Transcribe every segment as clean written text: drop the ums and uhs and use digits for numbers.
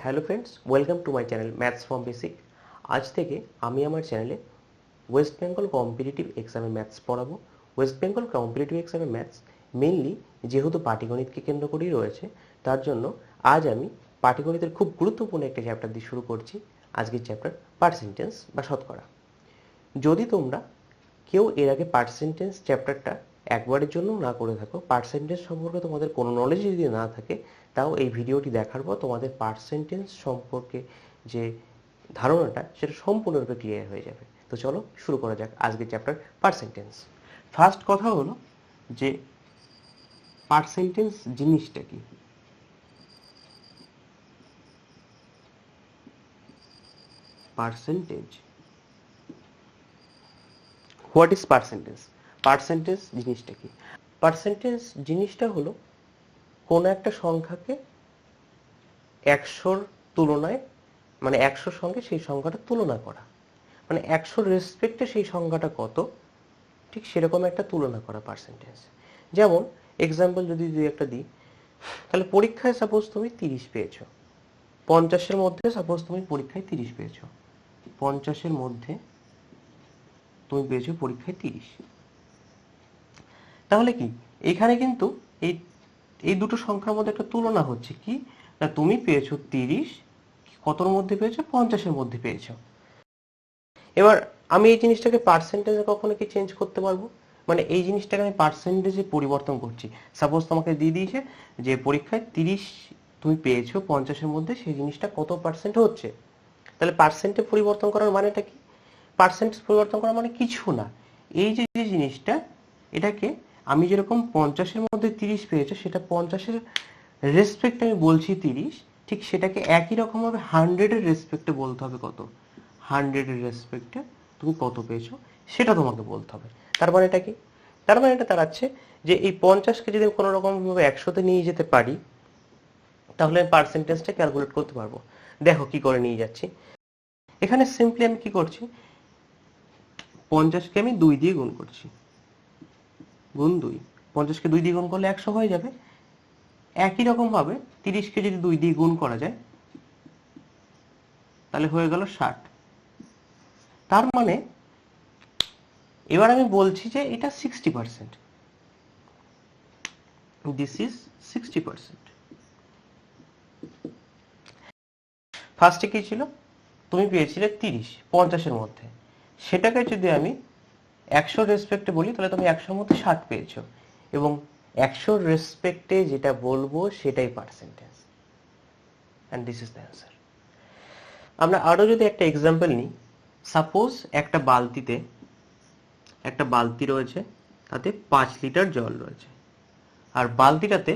Hello friends, welcome to my channel maths from basic. আজ থেকে আমি আমার চ্যানেলে ওয়েস্ট বেঙ্গল কম্পিটিটিভ এক্সামে ম্যাথস পড়াবো। ওয়েস্ট বেঙ্গল কম্পিটিটিভ এক্সামে ম্যাথস মেনলি যেহেতু পাটিগণিতকে কেন্দ্র করেই রয়েছে, তার জন্য আজ আমি পাটিগণিতের খুব গুরুত্বপূর্ণ একটা চ্যাপ্টার দিয়ে শুরু করছি। আজকের চ্যাপ্টার পার্সেন্টেজ বা শতকরা। যদি তোমরা কেউ এর আগে পার্সেন্টেজ চ্যাপ্টারটা একবারের জন্য না করে থাকো, পার্সেন্টেজ সম্পর্কে তোমাদের কোনো নলেজ যদি না থাকে, তাও এই ভিডিওটি দেখার পর তোমাদের পার্সেন্টেজ সম্পর্কে যে ধারণাটা সেটা সম্পূর্ণরূপে ক্লিয়ার হয়ে যাবে। তো চলো শুরু করা যাক আজকের চ্যাপ্টার পার্সেন্টেজ। ফার্স্ট কথা হলো যে পার্সেন্টেজ জিনিসটা কি। Percentage, what is percentage? Percentage জিনিসটা কি? পার্সেন্টেজ জিনিসটা হলো কোনো একটা সংখ্যাকে 100-র তুলনায়, মানে 100-র সঙ্গে সেই সংখ্যাটা তুলনা করা, মানে 100-র রেসপেক্টে সেই সংখ্যাটা কত, ঠিক সেরকম একটা তুলনা করা পার্সেন্টেজ। যেমন এক্সাম্পল যদি দুই একটা দিই, তাহলে পরীক্ষায় সাপোজ তুমি 30 পেয়েছো, 50-এর মধ্যে সাপোজ তুমি পরীক্ষায় 30 পেয়েছো, 50-এর মধ্যে তুমি পেয়েছো পরীক্ষায় 30। তাহলে কি এখানে কিন্তু এই এই দুটো সংখ্যার মধ্যে একটা তুলনা হচ্ছে কি না, তুমি পেয়েছো 30, কতর মধ্যে পেয়েছো? 50-এর মধ্যে পেয়েছো। এবার আমি এই জিনিসটাকে পার্সেন্টেজে কখনো কি চেঞ্জ করতে পারবো? মানে এই জিনিসটাকে আমি পার্সেন্টেজে পরিবর্তন করছি। সাপোজ তোমাকে দিয়ে দিয়েছে যে পরীক্ষায় 30 তুমি পেয়েছো, 50-এর মধ্যে সেই জিনিসটা কত পার্সেন্ট হচ্ছে। তাহলে পার্সেন্টে পরিবর্তন করার মানেটা কি? পার্সেন্টেজ পরিবর্তন করা মানে কিছু না, এই যে জিনিসটা, এটাকে আমি যেরকম 50-এর মধ্যে 30 পেয়েছো, সেটা 50-এর রেসপেক্ট আমি বলছি 30, ঠিক সেটাকে একই রকম ভাবে 100-এর রেসপেক্টে বলতে হবে কত, 100-এর রেসপেক্টে তুমি কত পেয়েছো সেটা তোমাকে বলতে হবে। তার মানে এটা কি? তার মানে এটা দাঁড়াচ্ছে যে এই 50-কে যদি কোনো রকম ভাবে 100-তে নিয়ে যেতে পারি, তাহলে আমি পার্সেন্টেজটা ক্যালকুলেট করতে পারবো। দেখো কি করে নিয়ে যাচ্ছি। এখানে সিম্পলি আমি কি করছি, 50-কে আমি 2 দিয়ে গুণ করছি, গুণ 2, 50-কে 2 দিয়ে গুণ করলে 100 হয়ে যাবে। একই রকম ভাবে 30-কে যদি 2 দিয়ে গুণ করা যায়, তাহলে হয়ে গেল 60। তার মানে এবার আমি বলছি যে এটা 60%, দিস ইজ 60%। ফার্স্টে কি ছিল? তুমি পেয়েছিলে 30 50-এর মধ্যে, সেটাকে যদি আমি 100 রেসপেক্টে বলি, তাহলে তুমি 100-র মধ্যে 60 পেয়েছো, এবং 100 রেসপেক্টে যেটা বলবো সেটাই percentage, and this is the answer. আমরা আরো যদি একটা এক্সাম্পল নিই, সাপোজ একটা বালতি রয়েছে, তাতে 5 লিটার জল রয়েছে, আর বালতিটাতে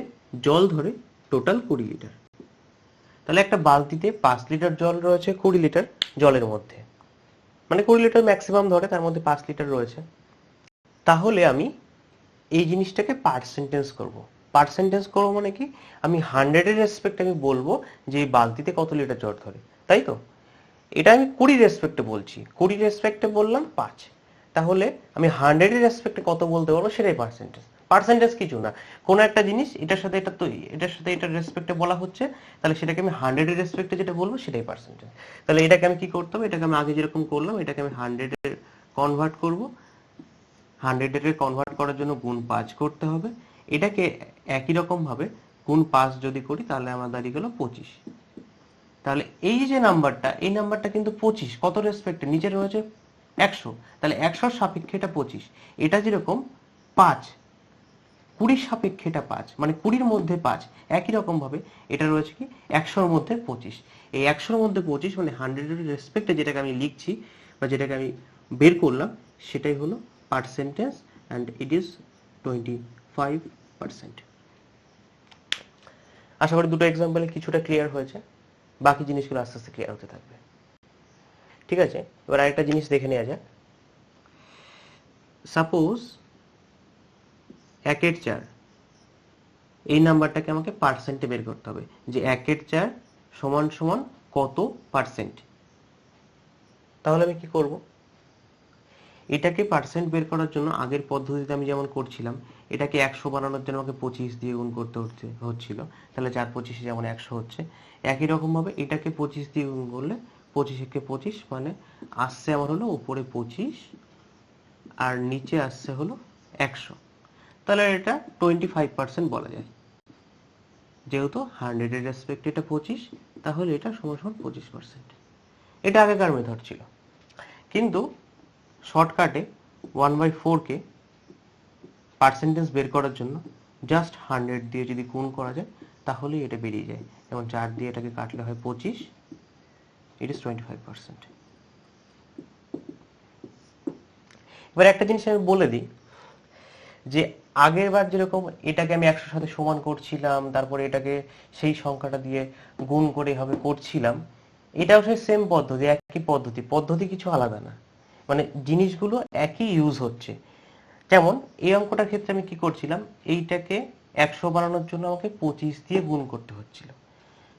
জল ধরে টোটাল 20 লিটার। তাহলে একটা বালতিতে 5 লিটার জল রয়েছে 20 লিটার জলের মধ্যে, মানে 20 লিটার ম্যাক্সিমাম ধরে, তার মধ্যে 5 লিটার রয়েছে। তাহলে আমি এই জিনিসটাকে পার্সেন্টেজ করব। পার্সেন্টেজ করবো মানে কি, আমি 100-এর রেসপেক্ট আমি বলবো যে এই বালতিতে কত লিটার জল ধরে, তাই তো? এটা আমি 20 রেসপেক্টে বলছি, 20 রেসপেক্টে বললাম 5, তাহলে আমি 100-এর রেসপেক্টে কত বলতে পারবো সেটাই পার্সেন্টেজ। পার্সেন্টেজ কিছু না, কোনো একটা জিনিস এটার সাথে এটা, তো এটার সাথে এটার রেসপেক্টে বলা হচ্ছে, তাহলে সেটাকে আমি 100-এর রেসপেক্টে যেটা বলবো সেটাই পার্সেন্টেজ। তাহলে এটাকে আমি কি করতে হবে, এটাকে আমি আগে যেরকম করলাম, এটাকে আমি 100-এর কনভার্ট করব। 100-এর কনভার্ট করার জন্য গুণ 5 করতে হবে। এটাকে একই রকম ভাবে গুণ 5 যদি করি, তাহলে আমার দাঁড়িয়ে গেল 25। তাহলে এই যে নাম্বারটা, এই নাম্বারটা কিন্তু 25 কত রেসপেক্টে, নিচে রয়েছে 100, তাহলে 100-র সাপেক্ষে এটা 25। এটা যেরকম 5, 20-র সাপেক্ষে এটা 5, মানে 20-র মধ্যে 5, একই রকম ভাবে এটা রয়েছে কি 100-র মধ্যে 25। এই 100-র মধ্যে 25 মানে 100-এর রেসপেক্টে যেটাকে আমি লিখছি বা যেটাকে আমি বের করলাম, সেটাই হলো পার্সেন্টেজ, অ্যান্ড ইট ইজ 25%। আশা করি দুটো এক্সাম্পলে কিছুটা ক্লিয়ার হয়েছে, বাকি জিনিসগুলো আস্তে আস্তে ক্লিয়ার হতে থাকবে। ঠিক আছে, এবার আরেকটা জিনিস দেখে নেওয়া যাক। সাপোজ 1/4, এই নাম্বারটাকে আমাকে পার্সেন্টে বের করতে হবে যে 1/4 সমান সমান কত পার্সেন্ট। তাহলে আমি কি করব, এটাকে পার্সেন্ট বের করার জন্য আগের পদ্ধতিতে আমি যেমন করছিলাম, এটাকে 100 বানানোর জন্য আমাকে 25 দিয়ে গুণ করতে হচ্ছিল, তাহলে 4 25 যেমন 100 হচ্ছে। একই রকম ভাবে এটাকে 25 দিয়ে গুণ করলে 25 একে 25 মানে আসছে আমার হলো উপরে 25 আর নিচে আসছে হলো 100, তাহলে এটা 25% বলা যায়। যেহেতু 100 এর রেসপেক্টে এটা 25, তাহলে এটা সমান 25%। এটা আগেকার মেথড ছিল, কিন্তু শর্টকাটে 1/4 কে পার্সেন্টেজ বের করার জন্য জাস্ট 100 দিয়ে যদি গুণ করা যায় তাহলে এটা বেরিয়ে যায়। যেমন 4 দিয়ে এটাকে কাটলে হয় 25, ইট ইজ 25%। এবার একটা জিনিস আমি বলে দিই যে আগের বার যেরকম এটাকে আমি 100 সাথে সমান করছিলাম, তারপরে এটাকে সেই সংখ্যাটা দিয়ে গুণ করে হবে করছিলাম, এটাও সেই সেম পদ্ধতি, একই পদ্ধতি কিছু আলাদা না, মানে জিনিসগুলো একই ইউজ হচ্ছে। যেমন এই অঙ্কটার ক্ষেত্রে আমি কি করছিলাম, এইটাকে 100 বানানোর জন্য আমাকে 25 দিয়ে গুণ করতে হচ্ছিল।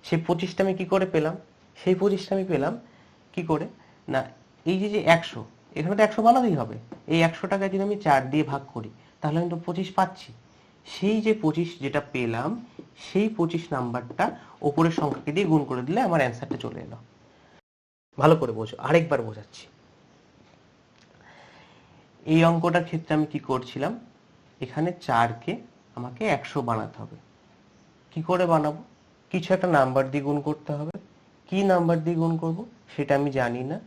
সেই 25টা আমি কি করে পেলাম, সেই 25টা আমি পেলাম কি করে না, এই যে যে 100, এখানে তো 100 বানাতেই হবে। এই 100 টাকা যদি আমি 4 দিয়ে ভাগ করি তাহলে আমি তো 25 পাচ্ছি। সেই যে 25 যেটা পেলাম, সেই 25 নাম্বারটা ওপরের সংখ্যাকে দিয়ে গুণ করে দিলে আমার অ্যান্সারটা চলে এলো। ভালো করে বোঝো, আরেকবার বোঝাচ্ছি। এই অঙ্কটার ক্ষেত্রে আমি কি করছিলাম, এখানে 4কে আমাকে 100 বানাতে হবে। কি করে বানাবো, কিছু একটা নাম্বার দিয়ে গুণ করতে হবে। কি নাম্বার দিয়ে গুণ করব সেটা আমি জানি না,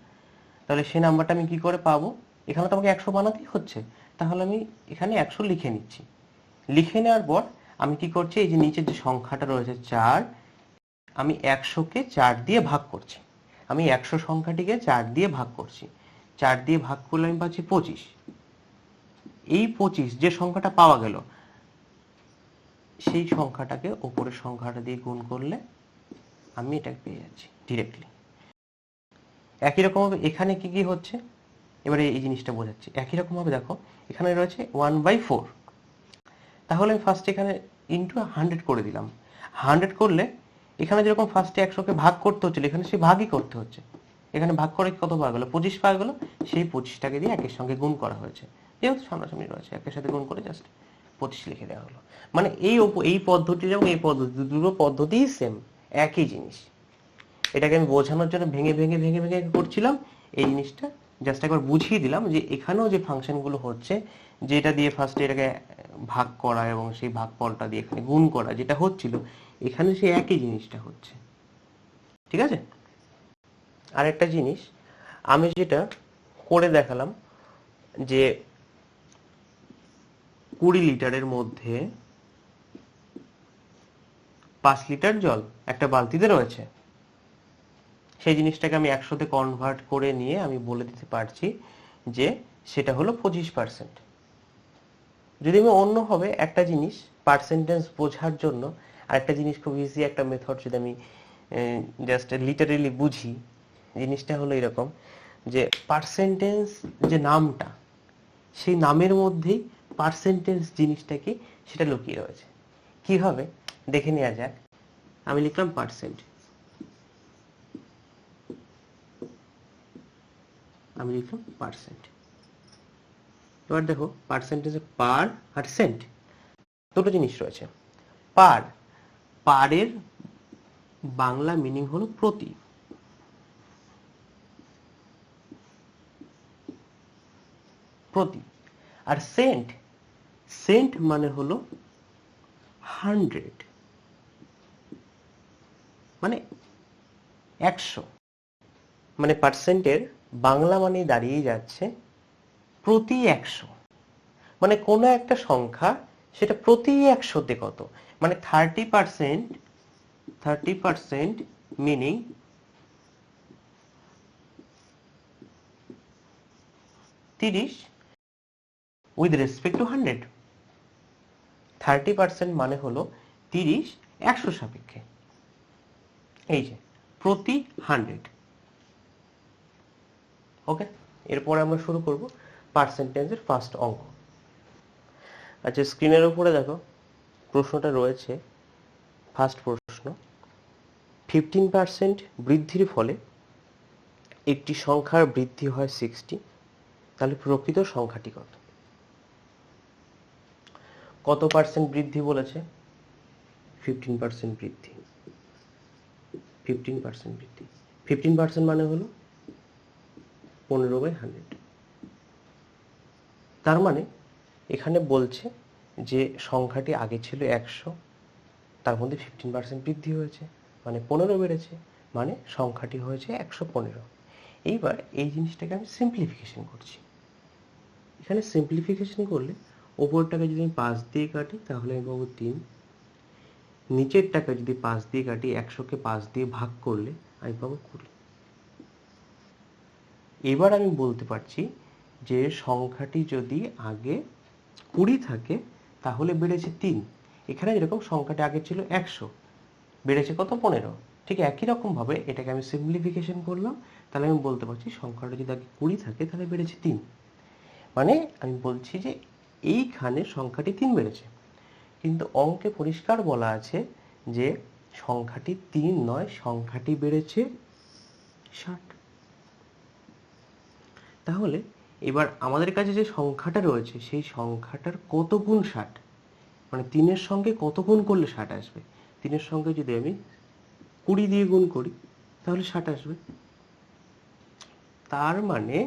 তাহলে সেই নাম্বারটা আমি কি করে পাবো, এখানে তো আমাকে 100 বানাতেই হচ্ছে, তাহলে আমি এখানে 100 লিখে নিচ্ছি। লিখে নেওয়ার পর আমি কি করছি, এই যে নিচের যে সংখ্যাটা রয়েছে 4, আমি 100কে 4 দিয়ে ভাগ করছি। আমি 100 সংখ্যাটিকে 4 দিয়ে ভাগ করছি। 4 দিয়ে ভাগ করলে আমি পাচ্ছি 25। এই 25 যে সংখ্যাটা পাওয়া গেল, সেই সংখ্যাটাকে উপরের সংখ্যাটা দিয়ে গুণ করলে আমি এটা পেয়ে যাচ্ছি ডিরেক্টলি। একই রকম ভাবে এখানে কি কি হচ্ছে, এবারে এই জিনিসটা বোঝাচ্ছি। একই রকম ভাবে দেখো, এখানে রয়েছে 1/4, তাহলে আমি ফার্স্ট এখানে ইন্টু 100 করে দিলাম। 100 করলে এখানে যেরকম ফার্স্টে 100কে ভাগ করতে হচ্ছিল, এখানে সেই ভাগই করতে হচ্ছে। এখানে ভাগ করে কত পাওয়া গেল, 25 পাওয়া গেল। সেই 25টাকে দিয়ে একের সঙ্গে গুণ করা হয়েছে, যেহেতু সামনাসামনি রয়েছে একের সাথে গুণ করে জাস্ট 25 লিখে দেওয়া হলো। মানে এই পদ্ধতি এবং এই পদ্ধতি, দুটো পদ্ধতিই সেম, একই জিনিস। এটাকে আমি বোঝানোর জন্য ভেঙে ভেঙে ভেঙে ভেঙে করছিলাম। এই জিনিসটা জাস্ট একবার বুঝিয়ে দিলাম যে এখানেও যে ফাংশনগুলো হচ্ছে, যেটা দিয়ে ফার্স্টে এটাকে ভাগ করা এবং সেই ভাগফলটা দিয়ে এখানে গুণ করা যেটা হচ্ছিল, এখানে সেই একই জিনিসটা হচ্ছে। ঠিক আছে। আর একটা জিনিস আমি যেটা করে দেখালাম, যে 20 লিটারের মধ্যে 5 লিটার জল একটা বালতিতে রয়েছে, সেই জিনিসটাকে আমি 100তে কনভার্ট করে নিয়ে আমি বলে দিতে পারছি যে সেটা হলো 25%। যদি আমি অন্যভাবে একটা জিনিস পার্সেন্টেজ বোঝার জন্য আরেকটা জিনিস, খুব ইজি একটা মেথড, যদি আমি জাস্ট লিটারেলি বুঝি, জিনিসটা হলো এরকম যে পার্সেন্টেজ যে নামটা, সেই নামের মধ্যেই পার্সেন্টেজ জিনিসটা কি সেটা লুকিয়ে রয়েছে। কিভাবে দেখে নেওয়া যাক। আমি লিখলাম পার্সেন্ট, আমি লিখলাম পার্সেন্ট। এবার দেখো পার্সেন্টেজে পার আর সেন্ট দুটো জিনিস রয়েছে। পারের বাংলা মিনিং হলো প্রতি, আর সেন্ট মানে হলো 100, মানে 100। মানে পার্সেন্টের বাংলা মানে দাঁড়িয়ে যাচ্ছে প্রতি 100, মানে কোনো একটা সংখ্যা সেটা প্রতি 100তে কত, মানে 30% মিনিং 30 উইথ রেসপেক্ট টু 100। 30% মানে হলো 30 100 সাপেক্ষে, এই যে প্রতি 100। ওকে, এরপরে আমরা শুরু করব পার্সেন্টেজের ফার্স্ট অঙ্ক। আচ্ছা, স্ক্রিনের উপরে দেখো প্রশ্নটা রয়েছে, ফার্স্ট প্রশ্ন, 15% বৃদ্ধির ফলে একটি সংখ্যার বৃদ্ধি হয় 60, তাহলে প্রকৃত সংখ্যাটি কত? কত পার্সেন্ট বৃদ্ধি বলেছে? 15% বৃদ্ধি। 15% বৃদ্ধি। 15% মানে হলো 15/100। তার মানে এখানে বলছে যে সংখ্যাটি আগে ছিল 100, তার মধ্যে 15% বৃদ্ধি হয়েছে, মানে 15 বেড়েছে, মানে সংখ্যাটি হয়েছে 115। এইবার এই জিনিসটাকে আমি সিম্পলিফিকেশন করছি। এখানে সিম্পলিফিকেশন করলে ওপরটাকে যদি আমি 5 দিয়ে কাটি তাহলে আমি পাবো 3, নিচেরটাকে যদি 5 দিয়ে কাটি, 100কে 5 দিয়ে ভাগ করলে আমি পাবো 20। এবার আমি বলতে পারছি যে সংখ্যাটি যদি আগে 20 থাকে তাহলে বেড়েছে 3। এখানে যেরকম সংখ্যাটি আগে ছিল 100, বেড়েছে কত? 15। ঠিক একই রকম ভাবে এটাকে আমি সিম্পলিফিকেশন করলাম, তাহলে আমি বলতে পারছি সংখ্যাটা যদি আগে 20 থাকে তাহলে বেড়েছে 3। মানে আমি বলছি যে এইখানে সংখ্যাটি 3 বেড়েছে, কিন্তু অঙ্কে পরিষ্কার বলা আছে যে সংখ্যাটি 3 নয়, সংখ্যাটি বেড়েছে 60। তাহলে এবার আমাদের কাছে যে সংখ্যাটা রয়েছে সেই সংখ্যাটার কত গুণ 60, মানে 3-এর সঙ্গে কত গুণ করলে 60 আসবে? 3-এর সঙ্গে যদি আমি 20 দিয়ে গুণ করি তাহলে 60 আসবে। তার মানে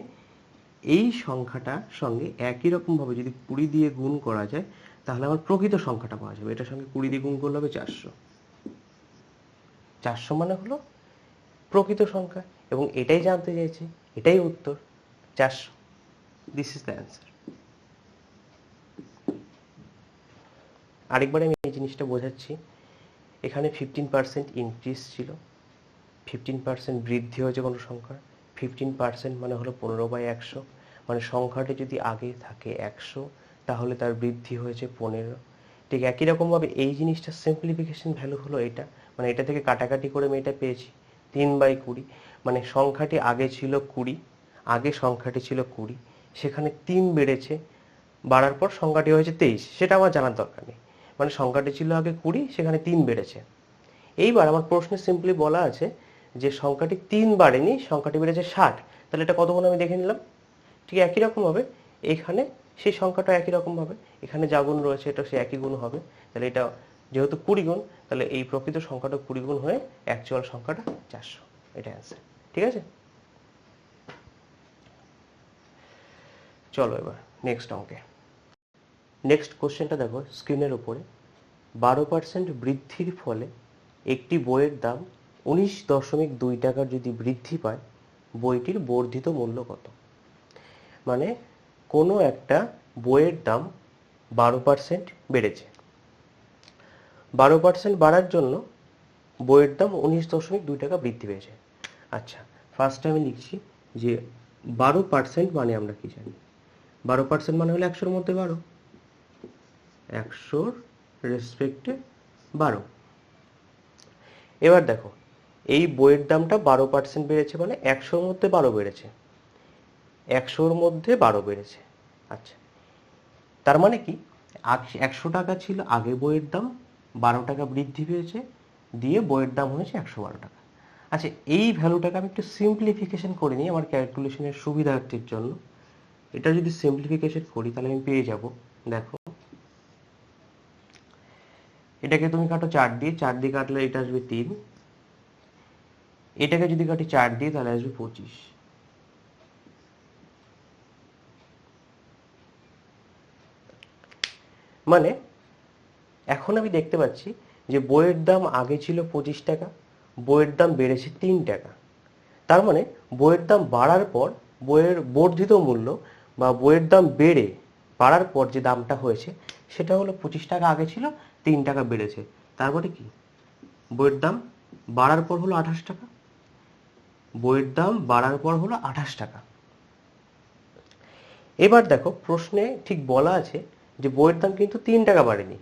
এই সংখ্যাটার সঙ্গে একই রকম ভাবে যদি 20 দিয়ে গুণ করা যায় তাহলে আমার প্রকৃত সংখ্যাটা পাওয়া যাবে। এটার সঙ্গে 20 দিয়ে গুণ করলে হবে 400। 400 মানে হলো প্রকৃত সংখ্যা, এবং এটাই জানতে চাইছে, এটাই উত্তর, 400। This is the answer. আরেকবার আমি এই জিনিসটা বোঝাচ্ছি। এখানে 15% ইনক্রিজ ছিল, 15% বৃদ্ধি হয়েছে কোনো সংখ্যার। 15% মানে হলো 15/100, মানে সংখ্যাটি যদি আগে থাকে 100 তাহলে তার বৃদ্ধি হয়েছে 15। ঠিক একই রকমভাবে এই জিনিসটা সিম্পলিফিকেশন ভ্যালু হলো এটা, মানে এটা থেকে কাটাকাটি করে আমি এটা পেয়েছি 3/20, মানে সংখ্যাটি আগে ছিল 20, আগে সংখ্যাটি ছিল 20, সেখানে 3 বেড়েছে, বাড়ার পর সংখ্যাটি হয়েছে 23, সেটা আমার জানার দরকার নেই, মানে সংখ্যাটি ছিল আগে 20, সেখানে 3 বেড়েছে। এইবার আমার প্রশ্নে সিম্পলি বলা আছে যে সংখ্যাটি 3 বাড়েনি, সংখ্যাটি বেড়েছে 60, তাহলে এটা কত গুণ আমি দেখে নিলাম। ঠিক একই রকমভাবে এখানে সেই সংখ্যাটা একই রকমভাবে এখানে যা গুণ রয়েছে এটা সে একই গুণ হবে, তাহলে এটা যেহেতু 20 গুণ, তাহলে এই প্রকৃত সংখ্যাটা 20 গুণ হয়ে অ্যাকচুয়াল সংখ্যাটা 400। এটা অ্যান্সার। ঠিক আছে, চলো এবার নেক্সট অঙ্কে। নেক্সট কোশ্চেনটা দেখো স্ক্রিনের উপরে। 12% বৃদ্ধির ফলে একটি বইয়ের দাম 19.2 টাকার যদি বৃদ্ধি পায়, বইটির বর্ধিত মূল্য কত? মানে কোনো একটা বইয়ের দাম 12% বেড়েছে, 12% বাড়ার জন্য বইয়ের দাম 19.2 টাকা বৃদ্ধি পেয়েছে। আচ্ছা, ফার্স্টে আমি লিখছি যে 12% মানে আমরা কি জানি? 12% মানে হলো 100-র মধ্যে 12, 100-র রেসপেক্টে 12। এবার দেখো এই বইয়ের দামটা 12% বেড়েছে, মানে 100-র মধ্যে 12 বেড়েছে, 100-র মধ্যে 12 বেড়েছে। আচ্ছা, তার মানে কি 100 টাকা ছিল আগে বইয়ের দাম, 12 টাকা বৃদ্ধি পেয়েছে, দিয়ে বইয়ের দাম হয়েছে 112 টাকা। আচ্ছা, এই ভ্যালুটাকে আমি একটু সিম্পলিফিকেশন করে নিই আমার ক্যালকুলেশনের সুবিধার্থের জন্য। এটা যদি সিম্পলিফিকেশন করি তাহলে আমি পেয়ে যাব, দেখো এটাকে তুমি কাটো 4 দিয়ে, 4 দিয়ে কাটলে এটা আসবে 3, এটাকে যদি কাটি 4 দিয়ে তাহলে আসবে 25। মানে এখন আমি দেখতে পাচ্ছি যে বইয়ের দাম আগে ছিল 25 টাকা, বইয়ের দাম বেড়েছে 3 টাকা। তার মানে বইয়ের দাম বাড়ার পর বইয়ের বর্ধিত মূল্য বা বইয়ের দাম বেড়ে বাড়ার পর যে দামটা হয়েছে সেটা হলো 25 টাকা আগে ছিল, 3 টাকা বেড়েছে। তার মানে কি বইয়ের দাম বাড়ার পর হলো 28 টাকা, বইয়ের দাম বাড়ার পর হলো 28 টাকা। এবার দেখো প্রশ্নে ঠিক বলা আছে যে বইয়ের দাম কিন্তু 3 টাকা বাড়েনি,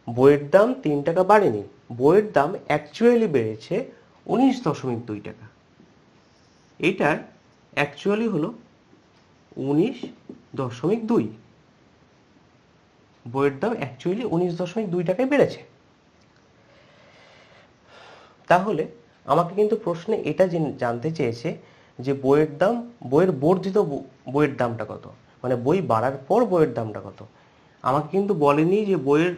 বইয়ের দাম 3 টাকা বাড়েনি, বইয়ের দাম অ্যাকচুয়ালি বেড়েছে 19.2 টাকা। এটার অ্যাকচুয়ালি হলো 19.2, বইয়ের দাম অ্যাকচুয়ালি 19.2 টাকায় বেড়েছে। তাহলে আমাকে কিন্তু প্রশ্নে এটা জানতে চেয়েছে যে বইয়ের বর্ধিত বইয়ের দামটা কত, মানে বই বাড়ার পর বইয়ের দামটা কত। আমাকে কিন্তু বলেনি যে বইয়ের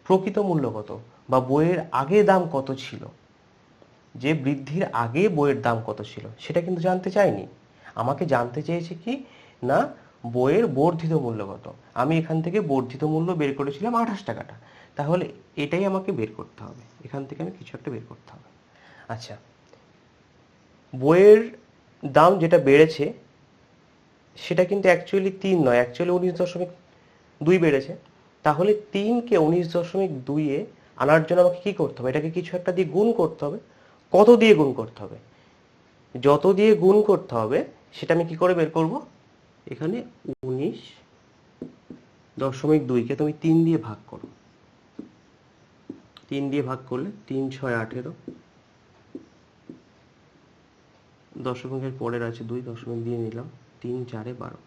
প্রকৃত মূল্য কত বা বইয়ের আগে দাম কত ছিল, যে বৃদ্ধির আগে বইয়ের দাম কত ছিল সেটা কিন্তু জানতে চাইনি। আমাকে জানতে চেয়েছে কি না, বইয়ের বর্ধিত মূল্য কত। আমি এখান থেকে বর্ধিত মূল্য বের করেছিলাম 28 টাকাটা, তাহলে এটাই আমাকে বের করতে হবে, এখান থেকে আমি কিছু একটা বের করতে হবে। আচ্ছা, বইয়ের দাম যেটা বেড়েছে সেটা কিন্তু অ্যাকচুয়ালি 3 নয়, অ্যাকচুয়ালি 19.2 বেড়েছে। তাহলে 3কে 19.2-এ আনার জন্য আমাকে কি করতে হবে, এটাকে কিছু একটা দিয়ে গুণ করতে হবে। কত দিয়ে গুণ করতে হবে, যত দিয়ে গুণ করতে হবে সেটা আমি কি করে বের করব, এখানে 19.2-কে তুমি 3 দিয়ে ভাগ করো। 3 দিয়ে ভাগ করলে 3 6 18, দশমিকের পরের আছে 2, দশমিক দিয়ে নিলাম, 3 4 12।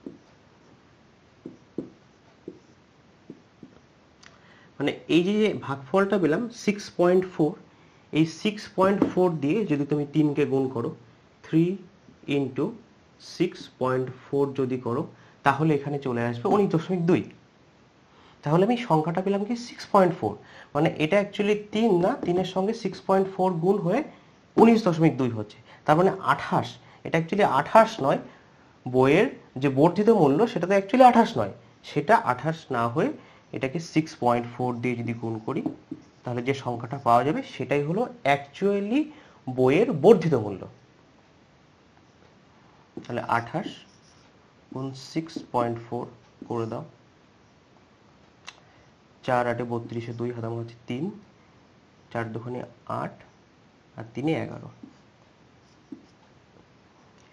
মানে এই যে ভাগফলটা পেলাম 6.4, এই 6.4 দিয়ে যদি তুমি 3কে গুণ করো, 3 ইন্টু 6.4 যদি করো, তাহলে এখানে চলে আসবে 19.2। তাহলে আমি সংখ্যাটা পেলাম কি 6.4, মানে এটা অ্যাকচুয়ালি 3 না, 3-এর সঙ্গে 6.4 গুণ হয়ে 19.2 হচ্ছে, তার মানে 28। এটা অ্যাকচুয়ালি 28 নয়, বইয়ের যে বর্ধিত মূল্য সেটা তো অ্যাকচুয়ালি 28 নয়, সেটা 28 না হয়ে এটাকে 6.4 দিয়ে যদি গুণ করি, তাহলে যে সংখ্যাটা পাওয়া যাবে সেটাই হলো অ্যাকচুয়ালি বইয়ের বর্ধিত মূল্য। তাহলে 28 গুণ 6.4 করে দাও, 4 8 32, 2 হাতাম হচ্ছে 3, 4 2 8 আর 3 11।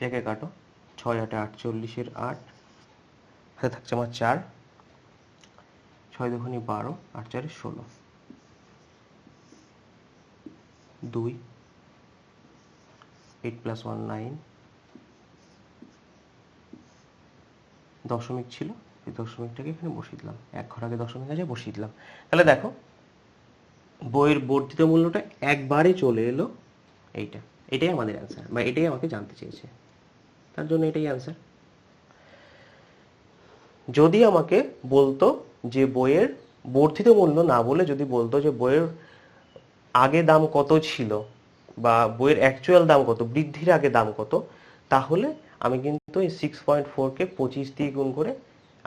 একে কাটো, 6 8 48-এর 8, হাতে থাকছে আমার 4, 6 2 12, 8 4 16, 2, 8 + 1 9, দশমিক ছিল, এই দশমিকটাকে এখানে বসিয়ে দিলাম, এক ঘর আগে দশমিক আছে বসিয়ে দিলাম। তাহলে দেখো বইয়ের বর্ধিত মূল্যটা একবারে চলে এলো এইটা, এটাই আমাদের অ্যান্সার, বা এটাই আমাকে জানতে চেয়েছে, তার জন্য এটাই অ্যান্সার। যদি আমাকে বলতো যে বইয়ের বর্ধিত মূল্য না বলে যদি বলতো যে বইয়ের আগে দাম কত ছিল বা বইয়ের অ্যাকচুয়াল দাম কত, বৃদ্ধির আগে দাম কত, তাহলে আমি কিন্তু এই 6.4-কে 25 দিয়ে গুণ করে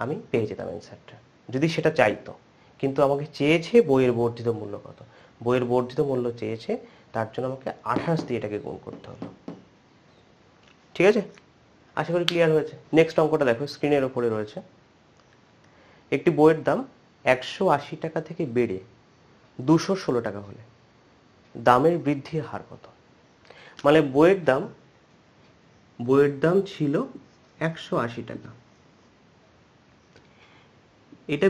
আমি পেয়ে যেতাম অ্যান্সারটা, যদি সেটা চাইতো। কিন্তু আমাকে চেয়েছে বইয়ের বর্ধিত মূল্য কত, বইয়ের বর্ধিত মূল্য চেয়েছে, তার জন্য আমাকে 28 দিয়ে এটাকে গুণ করতে হলো। ঠিক আছে, আশা করি ক্লিয়ার হয়েছে। নেক্সট অঙ্কটা দেখো, স্ক্রিনের ওপরে রয়েছে। একটি বইয়ের দাম 180 টাকা থেকে বেড়ে 216 টাকা হলে দামের বৃদ্ধির হার কত। মানে বইয়ের দাম ছিল 180 টাকা, এটা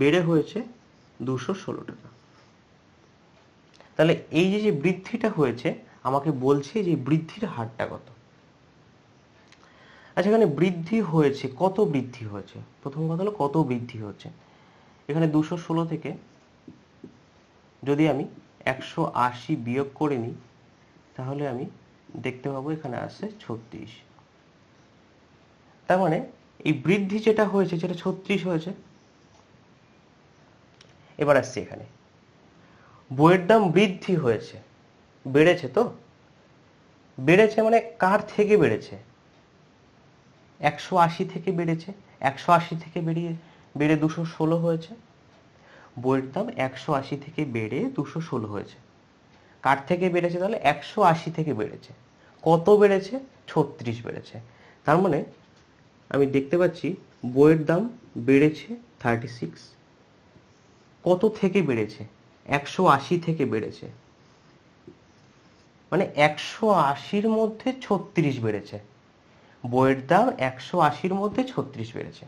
বেড়ে হয়েছে 216 টাকা। তাহলে এই যে বৃদ্ধিটা হয়েছে, আমাকে বলছে যে বৃদ্ধির হারটা কত। আচ্ছা, এখানে বৃদ্ধি হয়েছে, কত বৃদ্ধি হয়েছে, প্রথম কথা হলো কত বৃদ্ধি হচ্ছে। এখানে 216 থেকে যদি আমি 180 বিয়োগ করে নিই, তাহলে আমি দেখতে পাবো এখানে আসছে 36। তার মানে এই বৃদ্ধি যেটা হয়েছে সেটা 36 হয়েছে। এবার আসছে এখানে বইয়ের দাম বৃদ্ধি হয়েছে, বেড়েছে, তো বেড়েছে মানে কার থেকে বেড়েছে, 180 থেকে বেড়েছে, 180 থেকে বেড়ে 216 হয়েছে। বইয়ের দাম 180 থেকে বেড়ে 216 হয়েছে, কার থেকে বেড়েছে, তাহলে 180 থেকে বেড়েছে, কত বেড়েছে, 36 বেড়েছে। তার মানে আমি দেখতে পাচ্ছি বইয়ের দাম বেড়েছে 36, কত থেকে বেড়েছে, 180 থেকে বেড়েছে, মানে 180-র মধ্যে 36 বেড়েছে। বইয়ের দাম 180-র মধ্যে 36 বেড়েছে।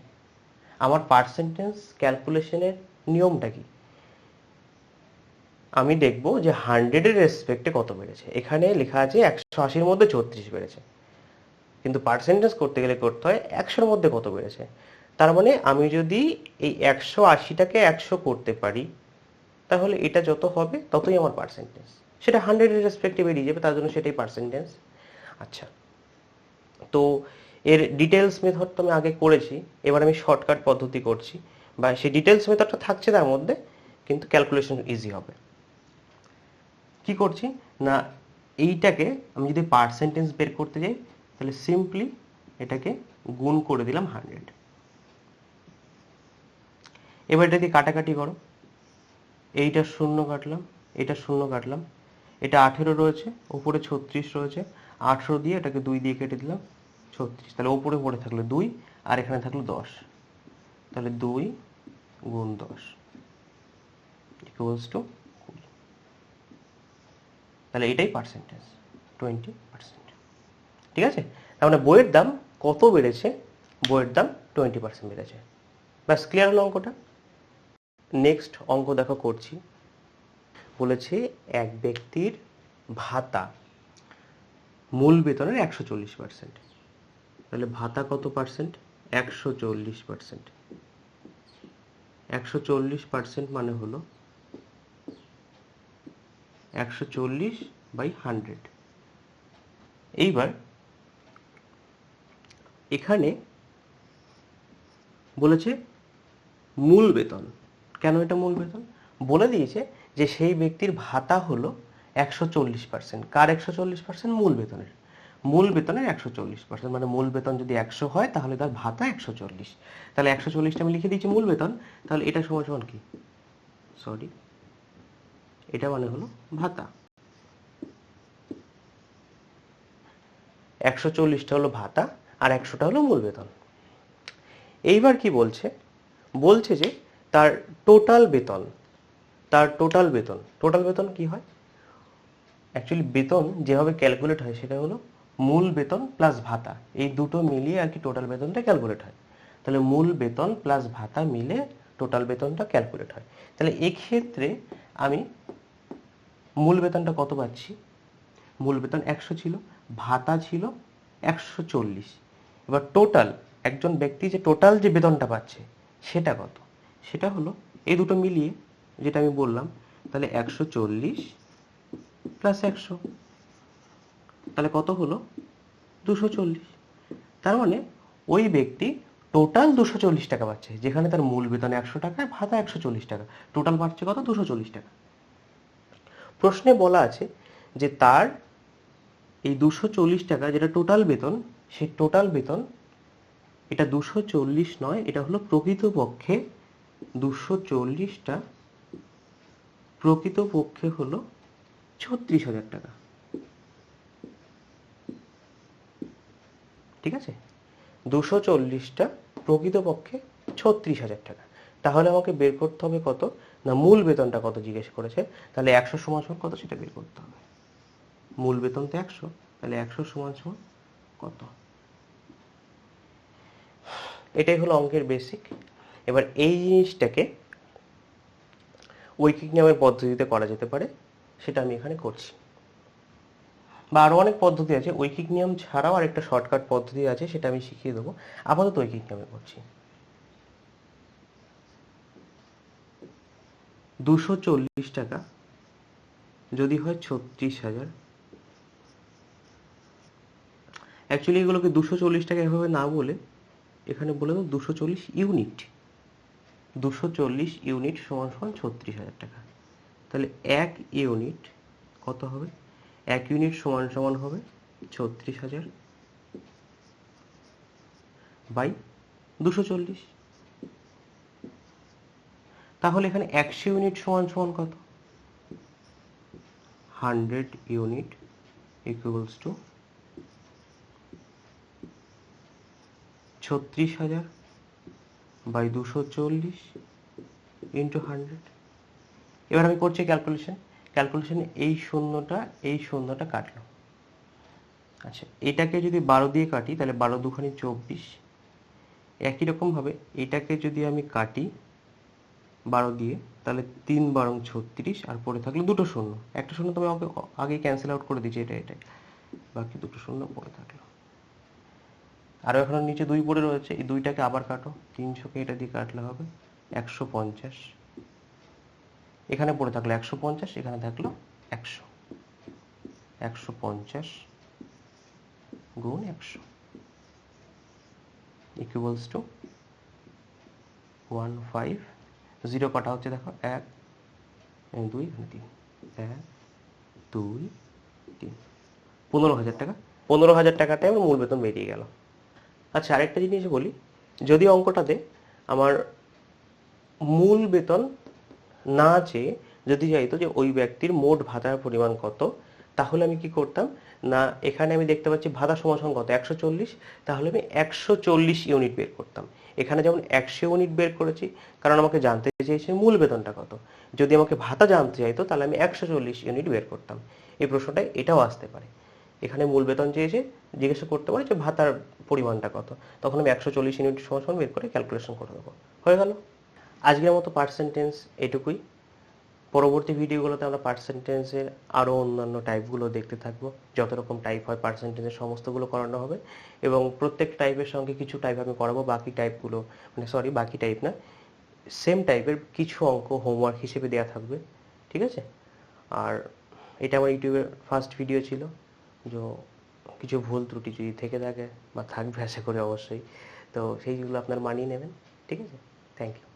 আমার পার্সেন্টেজ ক্যালকুলেশনের নিয়মটা কি, আমি দেখব যে 100-এর রেসপেক্টে কত বেড়েছে। এখানে লেখা আছে 180-র মধ্যে 36 বেড়েছে, কিন্তু পার্সেন্টেজ করতে গেলে করতে হয় 100-এর মধ্যে কত বেড়েছে। তার মানে আমি যদি এই 180টাকে 100 করতে পারি, তাহলে এটা যত হবে ততই আমার পার্সেন্টেজ, সেটা 100-এর রেসপেক্টে বেরিয়ে যাবে, তার জন্য সেটাই পার্সেন্টেজ। আচ্ছা, তো এর ডিটেলস মেথড তো আমি আগে করেছি, এবার আমি শর্টকাট পদ্ধতি করছি, বা সেই ডিটেলস মেথডটা থাকছে তার মধ্যে, কিন্তু ক্যালকুলেশন ইজি হবে। কি করছি না, এইটাকে আমি যদি পার্সেন্টেজ বের করতে যাই, তাহলে সিম্পলি এটাকে গুণ করে দিলাম 100। এবার এটা দিয়ে কাটাকাটি করো, এইটা শূন্য কাটলাম, এটা শূন্য কাটলাম, এটা 18 রয়েছে, উপরে 36 রয়েছে, 18 দিয়ে এটাকে 2 দিয়ে কেটে দিলাম, 36, তাহলে উপরে পড়ে থাকলো 2, আর এখানে থাকলো 10, তাহলে 2 গুণ 10 ইকুয়ালস টু 20। তাহলে এটাই পার্সেন্টেজ, 20%। ঠিক আছে, তার মানে বইয়ের দাম কত বেড়েছে? বইয়ের দাম 20% বেড়েছে। ব্যাস, ক্লিয়ার হলো অঙ্কটা। নেক্সট অঙ্ক দেখো করছি। বলেছে এক ব্যক্তির ভাতা মূল বেতনের 140%। তাহলে ভাতা কত পার্সেন্ট? 140%। 140% মানে হলো 140/100। এইবার এখানে বলেছে মূল বেতন। কেন এটা মূল বেতন? বলে দিয়েছে যে সেই ব্যক্তির ভাতা হলো 140%। কার 140%? মূল বেতনের। মূল বেতনের 140%, মানে মূল বেতন যদি 100 হয় তাহলে তার ভাতা 140। তাহলে 140টা আমি লিখে দিয়েছি মূল বেতন, তাহলে এটা সমান সমান কি? সরি, এটা মানে হলো ভাতা। 140টা হলো ভাতা, আর 100টা হলো মূল বেতন। এইবার কি বলছে? বলছে যে তার টোটাল বেতন, টোটাল বেতন কি হয়? অ্যাকচুয়ালি বেতন যেভাবে ক্যালকুলেট হয় সেটা হলো মূল বেতন প্লাস ভাতা, এই দুটো মিলিয়ে আর কি টোটাল বেতনটা ক্যালকুলেট হয়। তাহলে মূল বেতন প্লাস ভাতা মিলে টোটাল বেতনটা ক্যালকুলেট হয়। তাহলে এক্ষেত্রে আমি মূল বেতনটা কত পাচ্ছি? মূল বেতন 100 ছিল, ভাতা ছিল 140। এবার টোটাল একজন ব্যক্তি যে টোটাল যে বেতনটা পাচ্ছে সেটা কত? সেটা হলো এই দুটো মিলিয়ে যেটা আমি বললাম, তাহলে 140 প্লাস 100, তাহলে কত হলো? 240। তার মানে ওই ব্যক্তি টোটাল 240 টাকা পাচ্ছে, যেখানে তার মূল বেতন 100 টাকা, ভাতা 140 টাকা, টোটাল পাচ্ছে কত? 240 টাকা। প্রশ্নে বলা আছে যে তার এই 240 টাকা যেটা টোটাল বেতন, সেই টোটাল বেতন, এটা 240 নয়, এটা হলো প্রকৃতপক্ষে 240টা প্রকৃতপক্ষে হলো 36,000 টাকা। ঠিক আছে, 240টা প্রকৃতপক্ষে 36,000 টাকা। তাহলে আমাকে বের করতে হবে কত না, মূল বেতনটা কত জিজ্ঞেস করেছে, তাহলে 100 সমান সমান কত সেটা বের করতে হবে। মূল বেতন তো 100, তাহলে 100 সমান সমান কত? এটাই হলো অঙ্কের বেসিক। এবার এই জিনিসটাকে ঐকিক নিয়মের পদ্ধতিতে করা যেতে পারে, সেটা আমি এখানে করছি। বা আরো অনেক পদ্ধতি আছে, ঐকিক নিয়ম ছাড়াও আরেকটা শর্টকাট পদ্ধতি আছে, সেটা আমি শিখিয়ে দেবো। আপাতত ঐকিক নিয়মে করছি। 240 টাকা যদি হয় 36,000, অ্যাকচুয়ালি এগুলোকে 240 টাকা এভাবে না বলে এখানে বলে দাও 240 ইউনিট। 240 ইউনিট সমান সমান 36,000 টাকা। তাহলে 1 ইউনিট কত হবে? 1 ইউনিট সমান সমান হবে 36,000 বাই 240। তাহলে এখানে 100 ইউনিট সমান সমান কত? 100 unit equals to 36,000 by 240 into 100। এবার আমি করছি ক্যালকুলেশনে এই শূন্যটা কাটলো। আচ্ছা, এটাকে যদি 12 দিয়ে কাটি তাহলে 12 দুখানি 24। একই রকম ভাবে এটাকে যদি আমি কাটি 12 দিয়ে, তাহলে 3 বারং 36, আর পড়ে থাকলো দুটো শূন্য। একটা শূন্য তুমি আমাকে আগেই ক্যান্সেল আউট করে দিয়েছি, এটাই, বাকি দুটো শূন্য পড়ে থাকলো। আরও এখনো নিচে 2 পড়ে রয়েছে, এই 2টাকে আবার কাটো, 300কে এটা দিয়ে কাটলে হবে 150। এখানে পড়ে থাকলো 150, এখানে থাকলো 100, 150 গুণ 100 ইকুয়ালস টু 150 কাটা হচ্ছে দেখো 1 2 3 1 2 3 15,000 টাকা। 15,000 টাকাটাই আমার মূল বেতন বেরিয়ে গেল। আচ্ছা আরেকটা জিনিস বলি, যদি অঙ্কটাতে আমার মূল বেতন না চেয়ে যদি চাইতো যে ওই ব্যক্তির মোট ভাতার পরিমাণ কত, তাহলে আমি কি করতাম না, এখানে আমি দেখতে পাচ্ছি ভাতা সমান কত 140, তাহলে আমি 140 ইউনিট বের করতাম। এখানে যেমন 100 ইউনিট বের করেছি কারণ আমাকে জানতে চেয়েছে মূল বেতনটা কত। যদি আমাকে ভাতা জানতে চাইতো তাহলে আমি 140 ইউনিট বের করতাম। এই প্রশ্নটা এটাও আসতে পারে, এখানে মূল বেতন চেয়েছে, জিজ্ঞাসা করতে পারে যে ভাতার পরিমাণটা কত, তখন আমি 140 ইউনিট সমান সমান বের করে ক্যালকুলেশন করে দেবো, হয়ে গেল। আজকের মতো পার্সেন্টেজ এটুকুই। পরবর্তী ভিডিওগুলোতে আমরা পার্সেন্টেজের আরও অন্যান্য টাইপগুলো দেখতে থাকবো। যত রকম টাইপ হয় পার্সেন্টেজের সমস্তগুলো করানো হবে, এবং প্রত্যেক টাইপের সঙ্গে কিছু টাইপ আমি করাবো, বাকি টাইপগুলো বাকি টাইপ না, সেম টাইপের কিছু অঙ্ক হোমওয়ার্ক হিসেবে দেওয়া থাকবে, ঠিক আছে। আর এটা আমার ইউটিউবের ফার্স্ট ভিডিও ছিল, যে কিছু ভুল ত্রুটি যদি থেকে থাকে বা থাকবে আশা করি অবশ্যই, তো সেইগুলো আপনার মানিয়ে নেবেন, ঠিক আছে। Thank you.